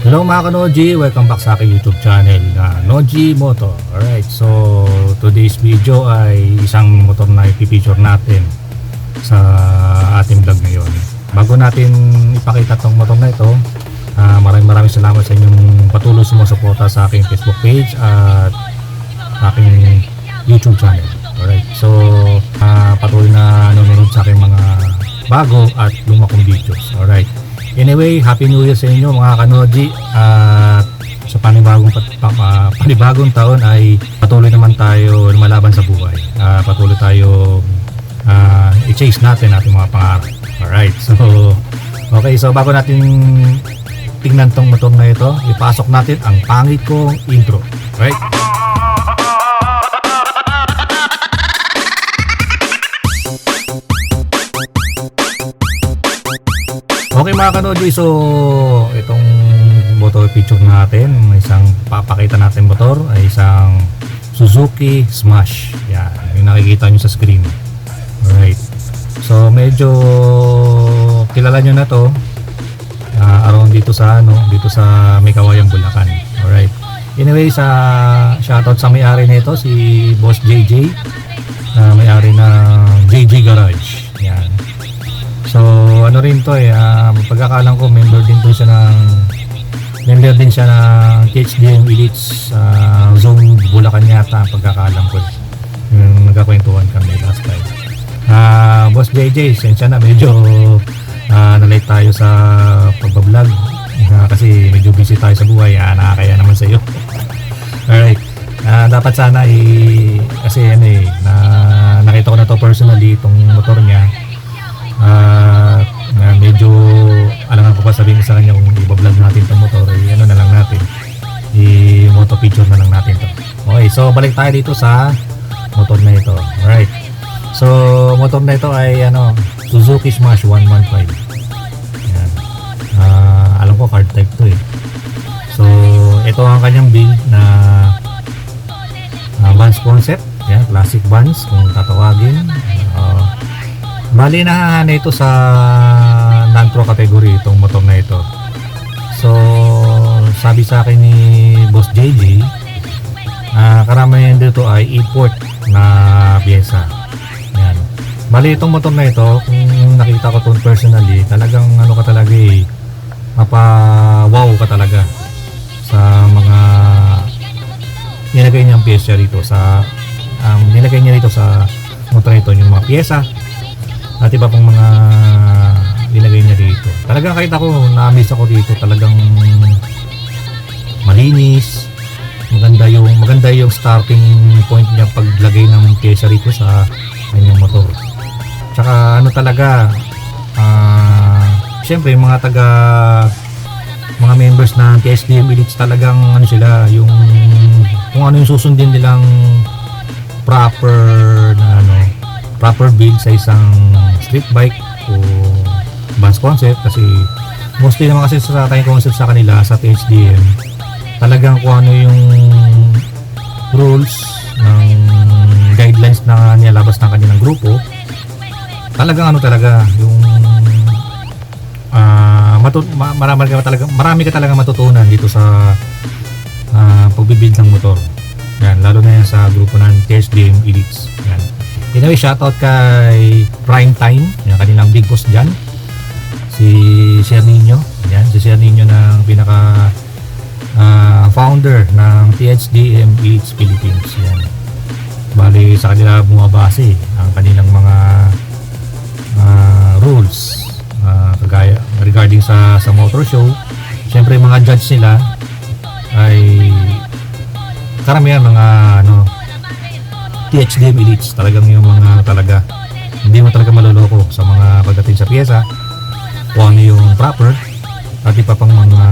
Hello mga ka-Noji, welcome back sa aking YouTube channel na Noji Motor. Alright, so today's video ay isang motor na ipipicture natin sa ating vlog ngayon. Bago natin ipakita tong motor na ito, maraming salamat sa inyong patuloy sumusuporta sa aking Facebook page at aking YouTube channel. Alright, so patuloy na nanonood sa aking mga bago at luma kong videos. Alright, anyway, Happy New Year sa inyo mga ka-Noji. At sa panibagong taon ay patuloy naman tayo lumalaban sa buhay. Patuloy tayo i-chase natin ating mga pangarap. Alright, so okay, so bago natin tingnan tong motor na ito, ipasok natin ang pangit kong intro. Right? Okay mga ka-Noji, so itong motor picture natin, isang papakita natin motor ay isang Suzuki Smash. Yan, yung nakikita nyo sa screen. Alright, so medyo kilala nyo na to around dito sa may Kawayan, Bulacan. Alright, anyway, shoutout sa may-ari nito, si Boss JJ, may-ari ng JJ Garage. Yan. So ano rin to pagkakalang ko member din siya ng THDM Elites Zone Bulacan yata, pagkakalang ko yung nagkakwentuhan kami last time. Boss JJ, sensya na medyo na-late tayo sa pagbablog kasi medyo busy tayo sa buhay. Nakakaya naman sa iyo. Alright, dapat sana kasi nakita ko na to personally, itong motor niya. Medyo alangan ko pa sabihin sa kanya kung i-vlog natin itong motor, na lang natin, i-moto picture na lang natin to. Okay, so balik tayo dito sa motor na ito. Alright, so motor na ito ay Suzuki Smash 115. Yan. Alam ko card type to So ito ang kanyang build na Vans concept. Yan, classic Vans kung tatawagin. Bali na ito sa non-pro category itong motor na ito. So sabi sa akin ni Boss JJ, karamihan dito ay import na pyesa. Yan. Bali itong motor na ito, kung nakita ko ito personally, talagang mapa-wow ka talaga sa mga nilagay niyang pyesa rito nilagay niya rito sa motor na ito, yung mga pyesa at iba pang mga nilagay niya dito. Talagang kahit ako, na-amaze ako dito. Talagang malinis, maganda yung starting point niya paglagay ng pyesa rito sa kanyang motor. Tsaka syempre mga members ng TSDM Elites, talagang kung ano yung susundin nilang proper build sa isang street bike o Vans concept. Kasi mostly naman kasi sa tayong concept sa kanila sa THDM, talagang kung ano yung rules ng guidelines na nilalabas ng kanilang grupo, talagang yung marami ka talaga matutunan dito sa pagbibuild ng motor. Yan, lalo na yan sa grupo ng THDM Elites. Yan. Anyway, shoutout kay Prime Time, yung kanilang big boss dyan, si Sir Nino. Yan, si Sir Nino ng pinaka founder ng THDM Elites Philippines. Yan. Bali sa kanila bumabase ang kanilang mga rules kagaya regarding sa motor show. Siyempre mga judge nila ay karamihan mga THDM Elites. Talagang yung mga hindi mo talaga maloloko sa mga pagdating sa pyesa, kung ano yung proper at iba pang mga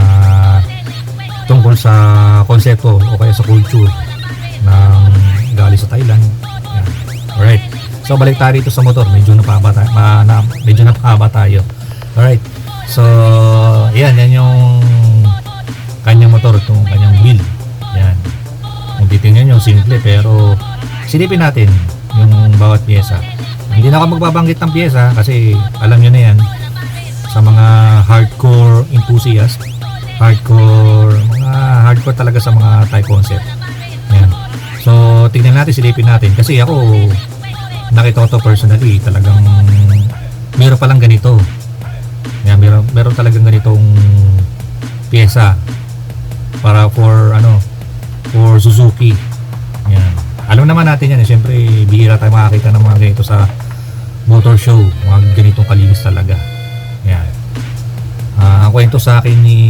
tungkol sa konsepto o kaya sa culture ng galing sa Thailand. Yan. Alright, so balik tayo dito sa motor. Medyo napakaba tayo. Alright, so yan yung kanyang motor, itong kanyang build. Yan, kung titingnan nyo, simple pero silipin natin yung bawat pyesa. Hindi na ako magbabanggit ng pyesa kasi alam nyo na yan sa mga hardcore enthusiast hardcore talaga sa mga Thai concept. Yan. So tingnan natin, silipin natin kasi ako nakita ko to personally, talagang meron palang ganito. Yan, meron talagang ganitong pyesa para for Suzuki. Yan. Alam naman natin yan, siyempre bihira tayo makakita ng mga ganito sa motor show, mga ganitong kalinis talaga. Yan. Ang kwento sa akin ni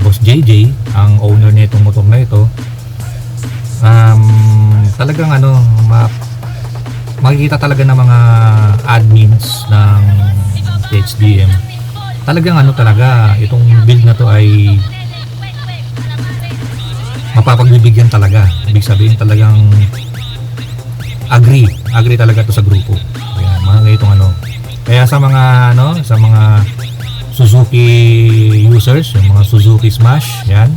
Boss JJ, ang owner nitong motor na ito, talagang makikita talaga ng mga admins ng HDM, talagang talaga itong build na to ay mapapagbibigyan talaga. Ibig sabihin talagang agree talaga to sa grupo. Ayan, mga ganitong kaya sa mga sa mga Suzuki users, yung mga Suzuki Smash, yan,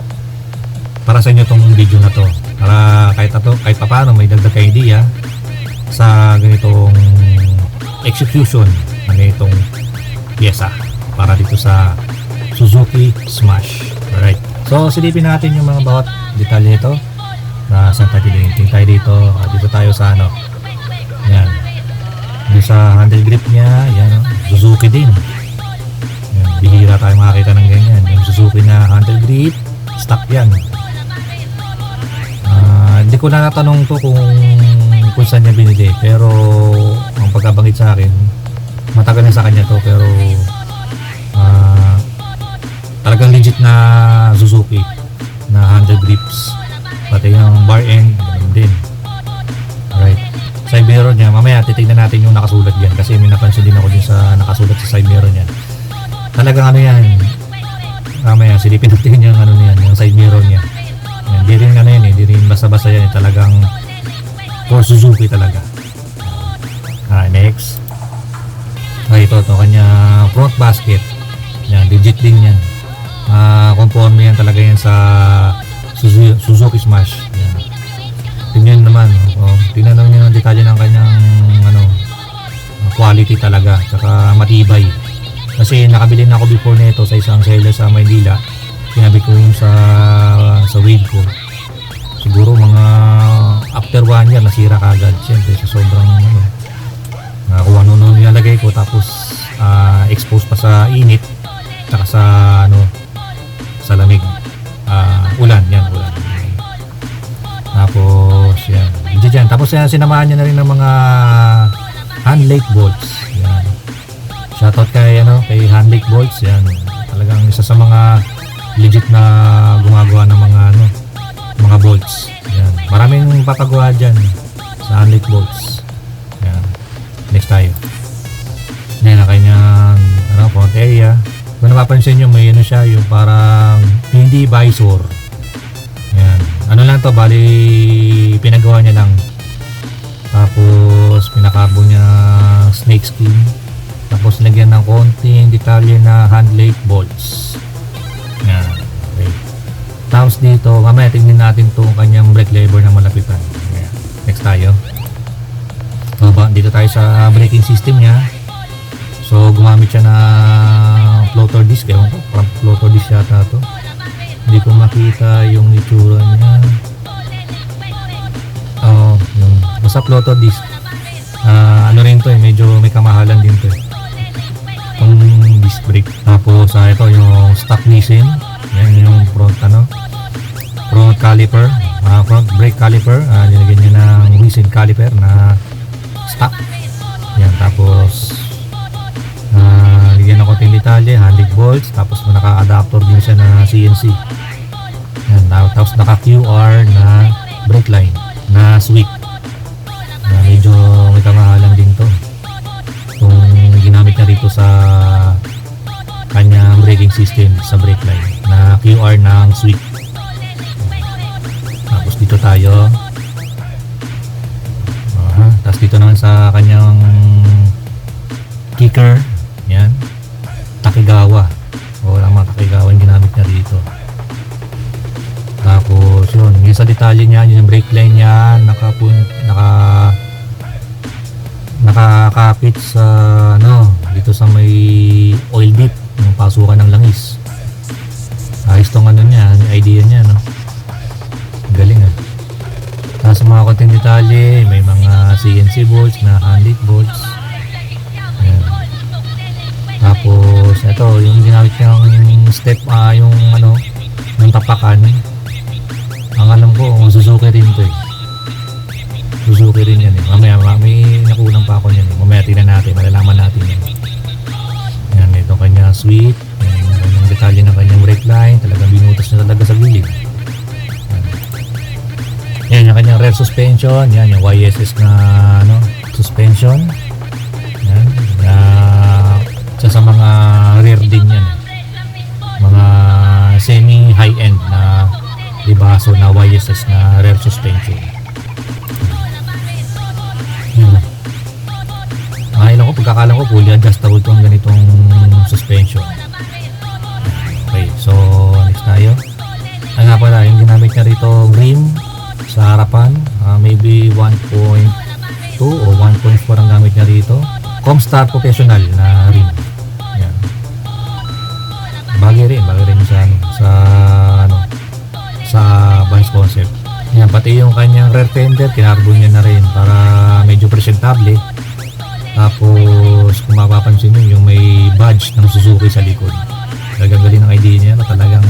para sa inyo tong video na to, para kahit paano may dagdag idea sa ganitong execution ng ganitong pyesa para dito sa Suzuki Smash. Alright, so silipin natin yung mga bawat detalye nito. Saan tayo tayo dito? Dito tayo sa yan, dito sa handle grip niya. Yan, Suzuki din. Yan, bihira tayo makakita ng ganyan. Yung Suzuki na handle grip, stock yan. Hindi ko na natanong to kung saan niya binili, pero ang pagkabanggit sa akin, matagal na sa kanya to, pero talagang legit na Suzuki na handle grips, pati yung bar end ganun din. Alright, side mirror niya, mamaya titignan natin yung nakasulat diyan kasi may napansin din ako din sa nakasulat sa side mirror niya. Talagang yan, mamaya silipin natin yung yung side mirror niya. Hindi rin hindi rin basta-basta yan, talagang for Suzuki talaga. Next, ito kanya front basket. Yan, legit din yan. Conforme yan talaga yan sa Suzuki Smash. Yan. Tingnan naman, tingnan naman yung detalye ng kanyang quality talaga, tsaka matibay. Kasi nakabili na ako before nito sa isang seller sa Maynila. Sinabi ko yung sa wave ko, siguro mga after 1 year nasira kagad. Siyempre sa sobrang kung ano nilalagay ko, tapos exposed pa sa init tsaka sa sa lamig, ulan. Tapos yan, tapos sinamahan niya na rin ng mga hand lake bolts. Yan, shoutout kay hand lake bolts. Yan, talagang isa sa mga legit na gumagawa ng mga bolts. Yan, maraming papagawa dyan sa hand lake bolts. Yan, next tayo. Yan ang kanyang front area. Kung napapansin nyo, may siya, yung parang hindi visor. Yan, lang to, bali pinagawa niya lang, tapos pinakarbo niya snake skin, tapos lagyan ng konting detalye na hand lake bolts. Yan, okay. Tapos dito, mamaya tingnan natin itong kanyang brake lever na malapitan. Yan, next tayo. So, dito tayo sa braking system niya. So gumamit siya na floater disc, ewan ko, parang floater disc yata to. Hindi ko makita yung itsura niya. Yung basta floater disc. Rin to medyo may kamahalan din to itong disc brake. Tapos ito yung stock Nissin. Yan yung front front caliper, front brake caliper. Nilagyan niya ng Nissin caliper na stock. Yan, tapos ligyan ng konting detalye, hand lake bolts, tapos naka-adapter din siya na CNC. Yan, tapos naka-QR na brake line na sweep. Medyo may kamahalan din to. Kung ginamit na rito sa kanyang braking system sa brake line na QR ng sweep. Tapos dito tayo. Tapos dito naman sa kanyang kicker. Yan, Takigawa. Walang mga Takigawa yung ginamit niya dito. Tapos yun, yung sa detalye niya, yung brake line niya nakakapit sa dito sa may oil dip, yung pasukan ng langis. ayos tong ano niya, yung idea niya, no? Galing ah. Tapos mga konting detalye, may mga CNC bolts, na handit bolts. Ayan. Tapos ito, yung ginamit niyang step, yung ano, yung tapakan. Ang alam ko, Suzuki rin to eh. Suzuki rin yan eh. Mamaya, may nakulang pa ako yan eh. Mamaya tingnan natin, malalaman natin yan. Ayan, ito kanya switch. Ayan, yung kanyang detalye ng kanyang brake line. Talagang binutas na talaga sa gilid. Yan yung kanyang rear suspension. Yan yung YSS na ano, suspension. Yan. Isa sa mga rear din yan. Mga semi high end na libaso na YSS na rear suspension. Yan. Ilan ko, pagkakalang ko fully adjustable itong ganitong suspension. Okay, so next tayo. Ay nga pala, yung ginamit niya rito rim sa harapan, maybe 1.2 o 1.4 ang gamit niya rito. Comstar Professional na rim. Yan. Bagay rin sa Vans Concept. Yan, pati yung kanyang rear fender, kinarbon niya na rin para medyo presentable. Tapos kung mapapansin nyo, yung may badge ng Suzuki sa likod. Talagang galing ng idea niya na talagang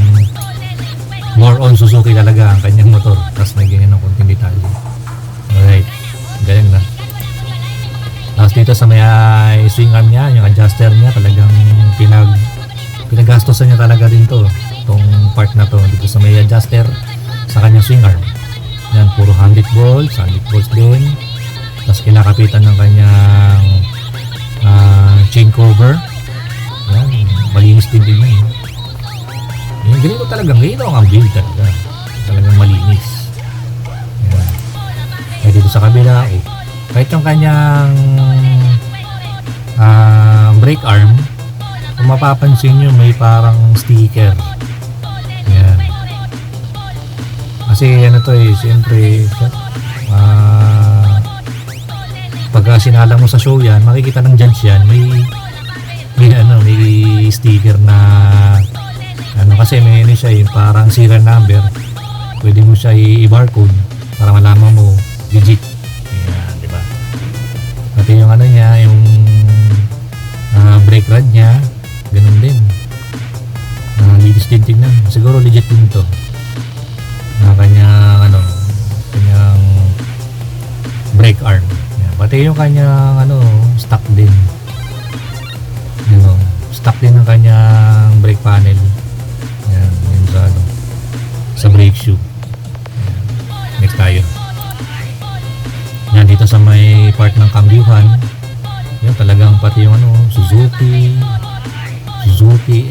more on Suzuki talaga ang kanyang motor. Tapos may ganyan ng konting detalye. Alright, galing na. Tapos dito sa may swing arm niya, yung adjuster niya, talagang pinagastosan niya talaga din to. Itong part na to, dito sa may adjuster sa kanyang swing arm. Yan, puro 100 volts din. Tapos kinakapitan ng kanyang chain cover. Yan, malinis din na yun. Yan, ganito talagang, ganito ang build talaga. Talagang malinis. Yan. Kaya dito sa kabila, kahit yung kanyang brake arm, kung mapapansin nyo, may parang sticker. Yan. Kasi ano to siyempre, pagka sinala mo sa show yan, makikita ng judge yan, may sticker na kasi may siya parang serial number, pwede mo siya i-barcode para malaman mo legit. Ayan, diba? Pati yung niya, yung brake rod niya, ganun din. Linis din tignan, siguro legit din to. Kanyang brake arm. Pati yung kanyang stock din. Stock din ng kanyang brake panel. Yan, yun sa brake shoe. Yan. Next tayo. Yan, dito sa may part ng kambyuhan. Yan, talagang pati yung Suzuki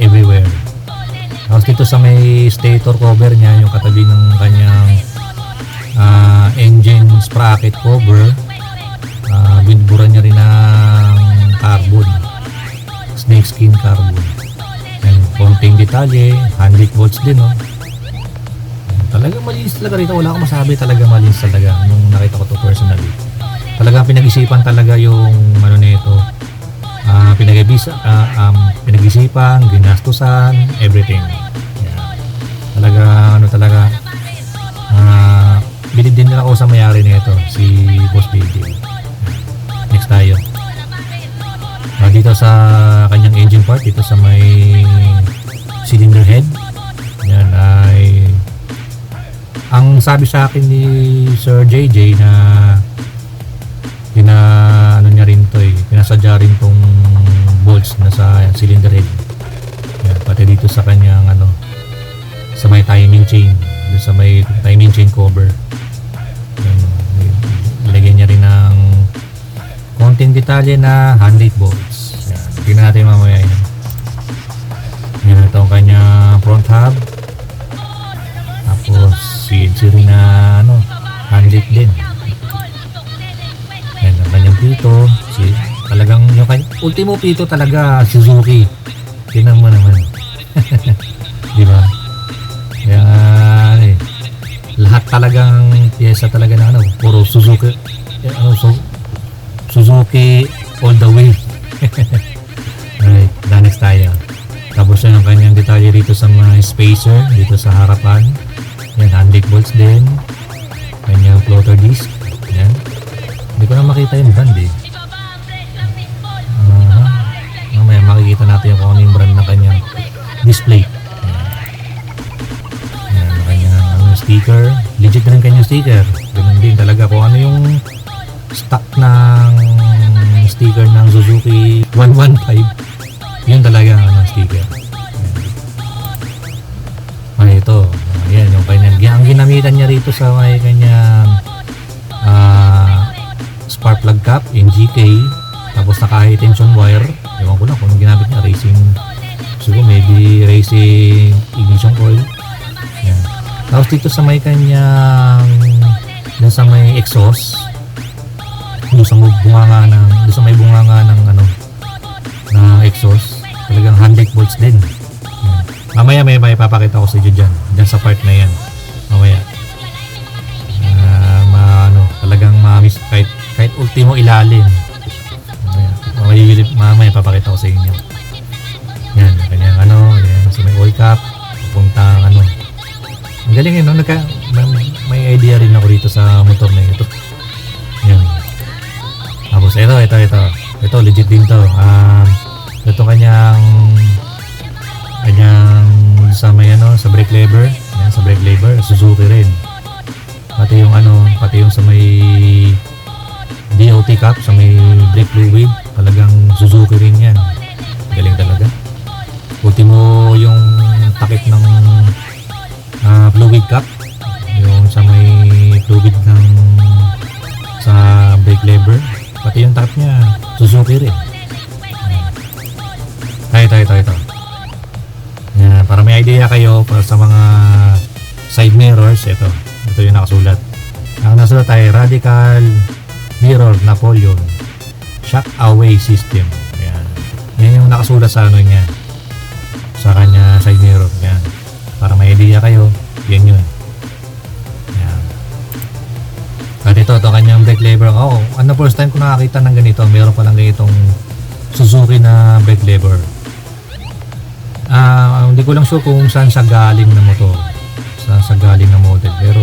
everywhere. Tapos dito sa may stator cover niya, yung katabi ng kanyang engine sprocket cover, binburan niya rin ng carbon, snakeskin carbon. And konting detalye, 100 volts din talagang malinis talaga rito, wala akong masabi, talaga malinis talaga nung nakita ko to personally. Talagang pinag-isipan talaga yung nito, pinag-isipan, ginastusan, everything. Talaga bilid din nila ako sa mayari nito, si Boss BJ. Next tayo. Dito sa kanyang engine part, dito sa may cylinder head, yan ay ang sabi sa akin ni Sir JJ na niya rin to pinasadya rin tong bolts na sa cylinder head. Yan, pati dito sa kanyang sa may timing chain, sa may timing chain cover. Yan, nilagyan niya rin ng konting detalye na 100 volts. Yan, tingnan natin mamaya yan. Yan, ito ang kanyang front hub. Tapos CNC rin na 100 din. Yan, ang kanyang pito. Talagang yung ultimo pito talaga Suzuki. Tingnan mo naman. Diba? Kaya lahat talagang pyesa talaga na puro Suzuki. Suzuki all the way. Alright, next tayo. Tapos yan ang kanyang detalye rito sa mga spacer dito sa harapan. Yan, handbrake bolts din. Kanyang floater disc. Yan. Hindi ko na makita yung brand eh. Mamaya makikita natin kung ano yung brand ng kanyang display. Yan, ang kanyang sticker. Legit na rin kanyang sticker. Ganun din talaga kung ano yung stock ng sticker ng Suzuki 115. Yun talaga ang sticker. Ay, ito. Ayan, yung kanyang, ang ginamitan niya rito sa may kanyang spark plug cap, NGK, tapos naka-high tension wire. Ewan ko lang kung ginamit niya, racing, siguro maybe racing ignition coil. Ayan. Tapos dito sa may kanyang, dun sa may exhaust, dun sa may bunganga ng ano, na exhaust, talagang handbrake bolts din. Ayan. Mamaya may papakita ko sa inyo dyan sa part na yan. Mamaya. Talagang ma-miss kahit ultimo ilalim. Mamaya papakita ko sa inyo. Yan, kanyang yan, sa may oil cap, papuntang ano. Ang galing yun, no? May idea rin ako rito sa motor na ito. Yan. Tapos ito legit din to. Ito kanyang sa may sa brake lever. Yan, sa brake lever, Suzuki rin. Pati yung sa may DOT cap, sa may brake fluid, talagang Suzuki rin yan. Galing talaga. Ultimo yung takip ng fluid cap, yung sa may fluid ng sa brake lever, pati yung takip niya Suzuki rin. Ito. Yan, para may idea kayo para sa mga side mirrors, ito yung nakasulat. Ang nasulat ay Radical Mirror Napoleon Shock Away System. Yan yung nakasulat sa niya, sa kanya side mirror. Yan, para may idea kayo, yan yun. Yan. At ito kanyang brake lever. First time ko nakakita ng ganito. Meron palang ganitong Suzuki na brake lever. Hindi ko lang sure kung saan sa galing na motor, sa galing na model, pero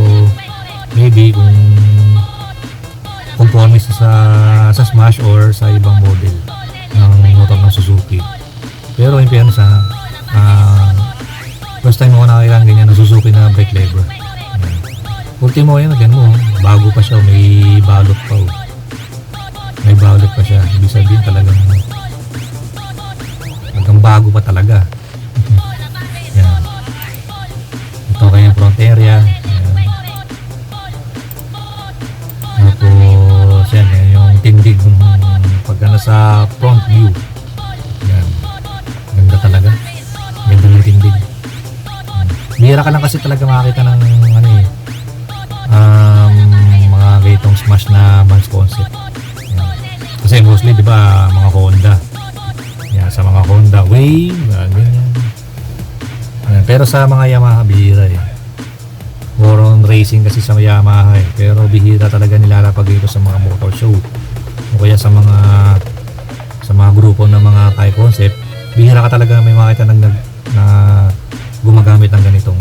maybe kung conformist sa Smash or sa ibang model ng motor ng Suzuki. Pero in fairness, first time ako nakakita ng ganyan na Suzuki na brake lever. Ultimo yan, bago pa siya, may balot pa. May balot pa siya. Ibig sabihin talagang bago pa talaga. Yan. Ito kanyang front area. Yan. Tapos yan yung tindig pagka nasa front view. Yan. Ganda talaga. Ganda ng tindig. Bihira ka lang kasi talaga makakita ng mga ganitong Smash na Vans concept. Yan. Kasi mostly di ba mga Honda. Yan, sa mga Honda Wave, ganyan. Pero sa mga Yamaha bihira more on racing kasi sa Yamaha pero bihira talaga nilalapag ito sa mga motor show o kaya sa mga grupo ng mga Thai concept. Bihira ka talaga may makita na gumagamit ng ganitong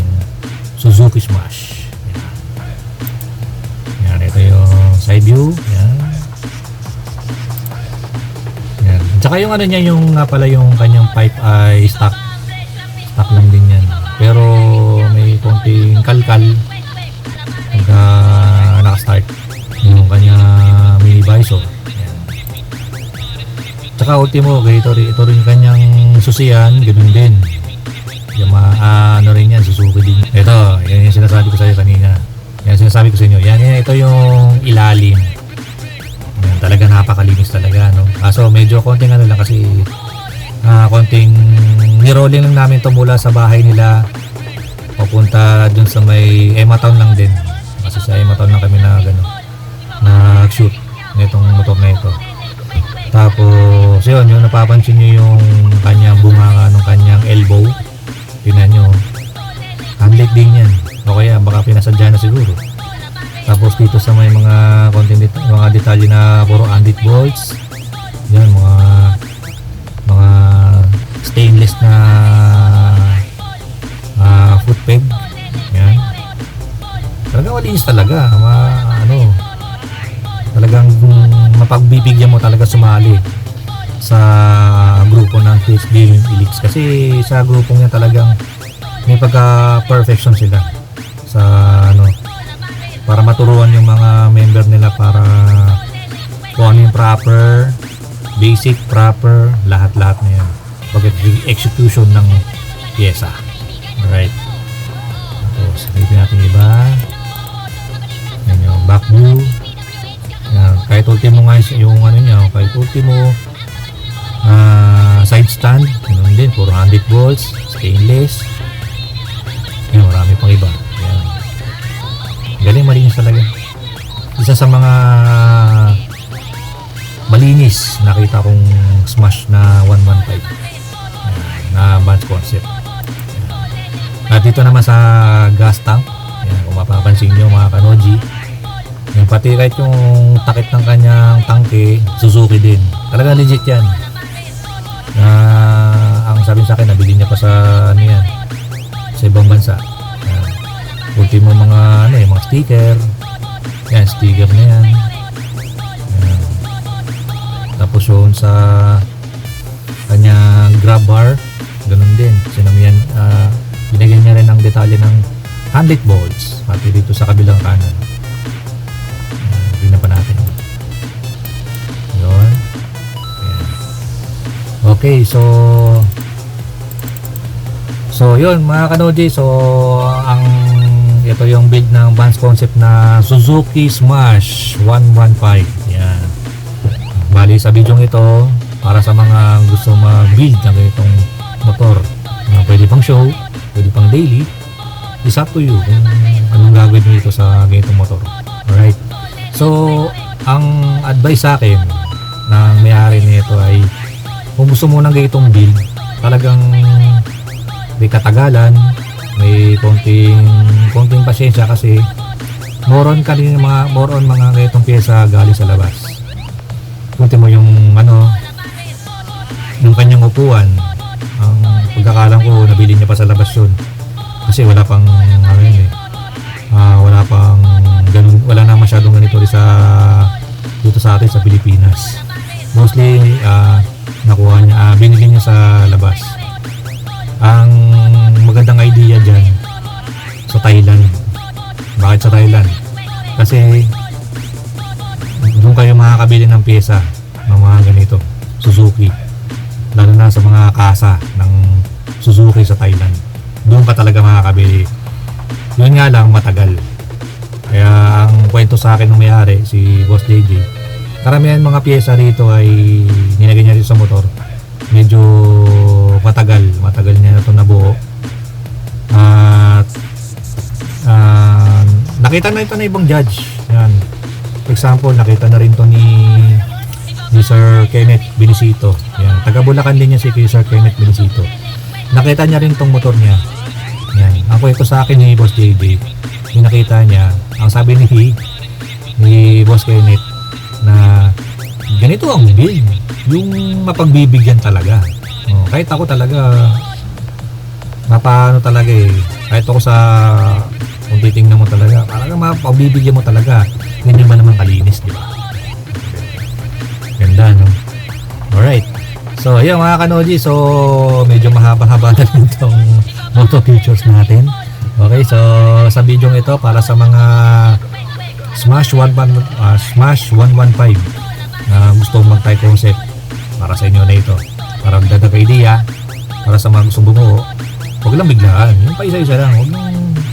Suzuki Smash. Yan, ito yung side view. Yan. Tsaka yung niya, yung pala yung kanyang pipe ay stock lang din yan, pero may konting kalkal pagka naka-start yung kanyang mini visor. Yan. Tsaka ultimo ito rin kanyang susian, ganoon din Yamaha, rin yan, Suzuki din. Ito, yan yung sinasabi ko sa iyo kanina, yan ito yung ilalim. Yan, talaga napakalinis talaga, no? So medyo konting lang kasi konting nirolling lang namin to mula sa bahay nila papunta dun sa may Emma Town lang din, kasi sa Emma Town lang kami na shoot nitong motor na ito. Tapos yun, yung napapansin nyo yung kanyang bunganga ng kanyang elbow, tingnan nyo, handbrake din yan, o kaya baka pinasadya na siguro. Tapos dito sa may mga konting mga detalye na puro andit bolts, yan mga stainless na foot peg. Yan. Talagang malinis talaga. Talagang mapagbibigyan mo talaga sumali sa grupo ng TSB Elix. Kasi sa grupo niya talagang may pagka-perfection sila sa para maturuan yung mga member nila para kung ano yung proper, basic, proper, lahat-lahat na yan. Pag-execution ng pyesa. Alright. Tapos, sabihin natin iba. Yan yung back view. Yan. Kahit ultimo nga yung kahit ultimo side stand. Ganun din, 400 volts, stainless. Yan, marami pang iba. Yan. Galing, malinis talaga. Isa sa mga malinis nakita kong Smash na 115. Yan, na Vance concept. At dito naman sa gas tank, yan, kung mapapansin nyo mga kanoji, yung pati kahit yung takip ng kanyang tangke, Suzuki din. Talaga legit yan. Ang sabi sa akin, nabili niya pa sa sa ibang bansa. Yan. Ultimo mga mga sticker. Yan, sticker na yan. Yan. Tapos yun sa kanyang grab bar, ganun din. Sinamihan, binigyan niya rin ng detalye ng 100 volts pati dito sa kabilang kanan. Tingnan pa natin yun. Ayan. Okay, so yun mga kanoji, so ito yung build ng Vance concept na Suzuki Smash 115. Yan, bali sa video ito para sa mga gusto mag-build ng ganitong motor, pwede pang show, pwede pang daily, it's up to you kung anong gagawin nyo ito sa ganitong motor. Alright, so ang advice sa akin ng may-ari nito ay kung gusto mo ng ganitong build, talagang may katagalan, may konting pasyensya kasi more on mga ganitong pyesa galing sa labas. Kunti mo yung yung kanyang upuan, ang pagkakalam ko nabili niya pa sa labas yun kasi wala pang wala pang ganun, wala na masyadong ganito dito sa atin sa Pilipinas. Mostly nakuha niya, binili niya sa labas. Ang magandang idea dyan sa Thailand. Bakit sa Thailand? Kasi doon kayo makakabili ng pyesa ng mga ganito Suzuki, lalo na sa mga kasa ng Suzuki sa Thailand. Doon ka talaga makakabili. Yun nga lang, matagal. Kaya ang kwento sa akin ng may-ari, si Boss JJ, karamihan mga pyesa rito ay nilagay niya sa motor, medyo matagal niya na ito nabuo. At nakita na ito na ibang judge. Yan. For example, nakita na rin to ni Sir Kenneth Benicito. Yan. Taga Bulacan din niya si Sir Kenneth Benicito. Nakita niya rin tong motor niya. Yan. Ang kwento sa akin ni Boss JJ, yung nakita niya, ang sabi ni Boss Kenneth na ganito ang build, yung mapagbibigyan talaga. Kahit ako talaga mapaano talaga kahit ako sa kung titingnan mo talaga, parang mapagbibigyan mo talaga, hindi man naman kalinis, di ba? Ganda, no? Alright, so ayun mga kanoji, so medyo mahaba-haba na rin itong moto features natin. Okay, so sa video ito para sa mga Smash 115 na gusto mag-tie concept, para sa inyo na ito, para magdadag idea, para sa mga gustong bumuo, huwag lang biglaan, yung pa isa-isa lang, huwag lang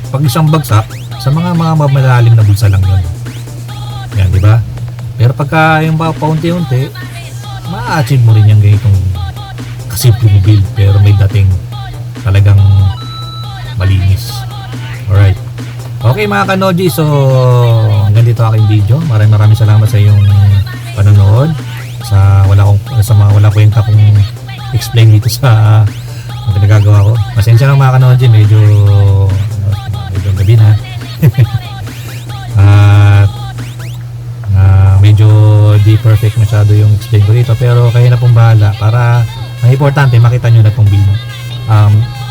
pag isang bagsak, sa mga malalim na bulsa lang yun. Yan, di ba? Pero pagka yung paunti-unti, ma-achieve mo rin yung ganitong kasimpleng build, pero may dating talagang malinis. Alright. Okay mga kanoji, so hanggang dito aking video. Maraming salamat sa iyong panonood. Wala kwenta kong explain dito sa nagagawa ko. Pasensya lang mga kanoji, medyo gabi na. At medyo di perfect masyado yung explain ko dito, pero kayo na pong bahala para ang importante makita nyo na itong build.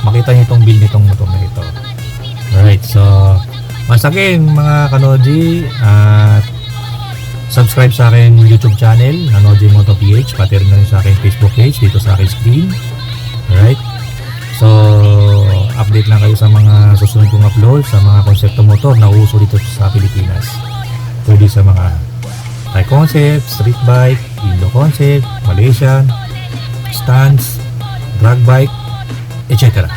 Makita nyo itong build nitong motor na ito. So, once again mga Kanoji, at subscribe sa akin YouTube channel, Noji Moto PH, pati rin sa akin Facebook page dito sa akin screen. Alright? So, update lang kayo sa mga susunod kong upload sa mga konsepto motor na uso dito sa Pilipinas. Pwede sa mga Thai concept, street bike, Indo concept, Malaysian, stands, drag bike, etc.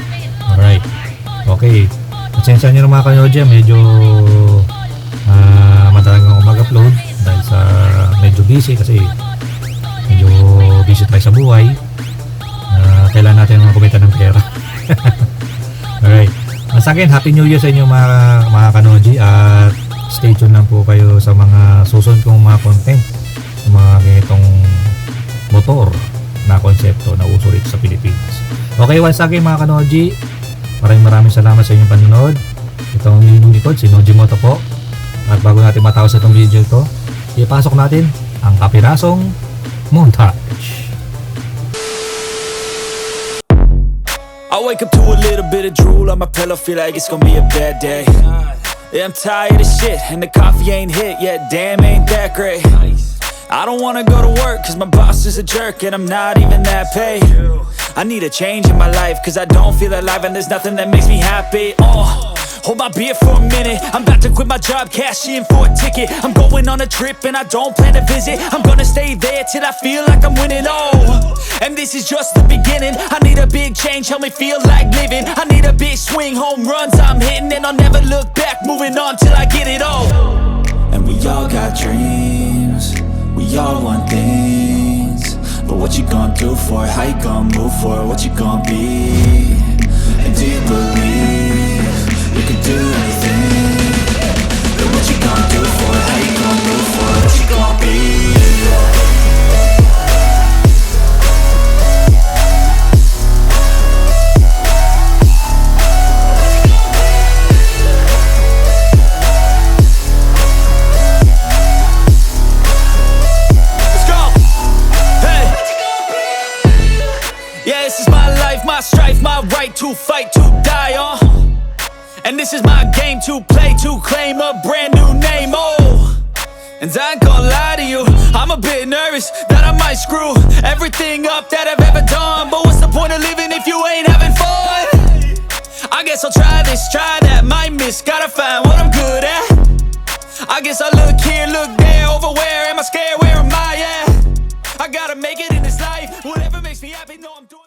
Alright. Okay. Pasensya nyo mga Kanoji, medyo madalang ako mag-upload dahil sa medyo busy kasi medyo busy tayo sa buhay. Kailangan natin mga kumita ng pera. Alright. Sa akin, Happy New Year sa inyo mga Kanoji, at stay tuned lang po kayo sa mga susunod kong mga content sa mga ganitong motor na konsepto na uso rito sa Pilipinas. Okay, once again mga Kanoji, maraming salamat sa inyong panonood. Itong inyong likod, si Noji Moto po. At bago natin matapos itong video ito, ipasok natin ang kapirasong montage. I wake up to a little bit of drool on my pillow, feel like it's gonna be a bad day. Yeah, I'm tired of shit, and the coffee ain't hit yet, damn ain't that great. I don't wanna go to work, cause my boss is a jerk, and I'm not even that paid. I need a change in my life, cause I don't feel alive, and there's nothing that makes me happy. Hold my beer for a minute, I'm about to quit my job, cash in for a ticket. I'm going on a trip and I don't plan to visit. I'm gonna stay there till I feel like I'm winning, and this is just the beginning. I need a big change, help me feel like living. I need a big swing, home runs I'm hitting, and I'll never look back, moving on till I get it all. And we all got dreams, we all want things, but what you gonna do for it? How you gonna move for it? What you gonna be? And do you believe you can do anything? But what you gonna do for it? How you gonna move for it? What you gonna be? Let's go! Hey! Yeah, this is my life, my strife, my right to fight, to die on. And this is my game to play, to claim a brand new name, and I ain't gonna lie to you, I'm a bit nervous that I might screw everything up that I've ever done. But what's the point of living if you ain't having fun? I guess I'll try this, try that, might miss, gotta find what I'm good at. I guess I look here, look there, over where am I scared, where am I at? I gotta make it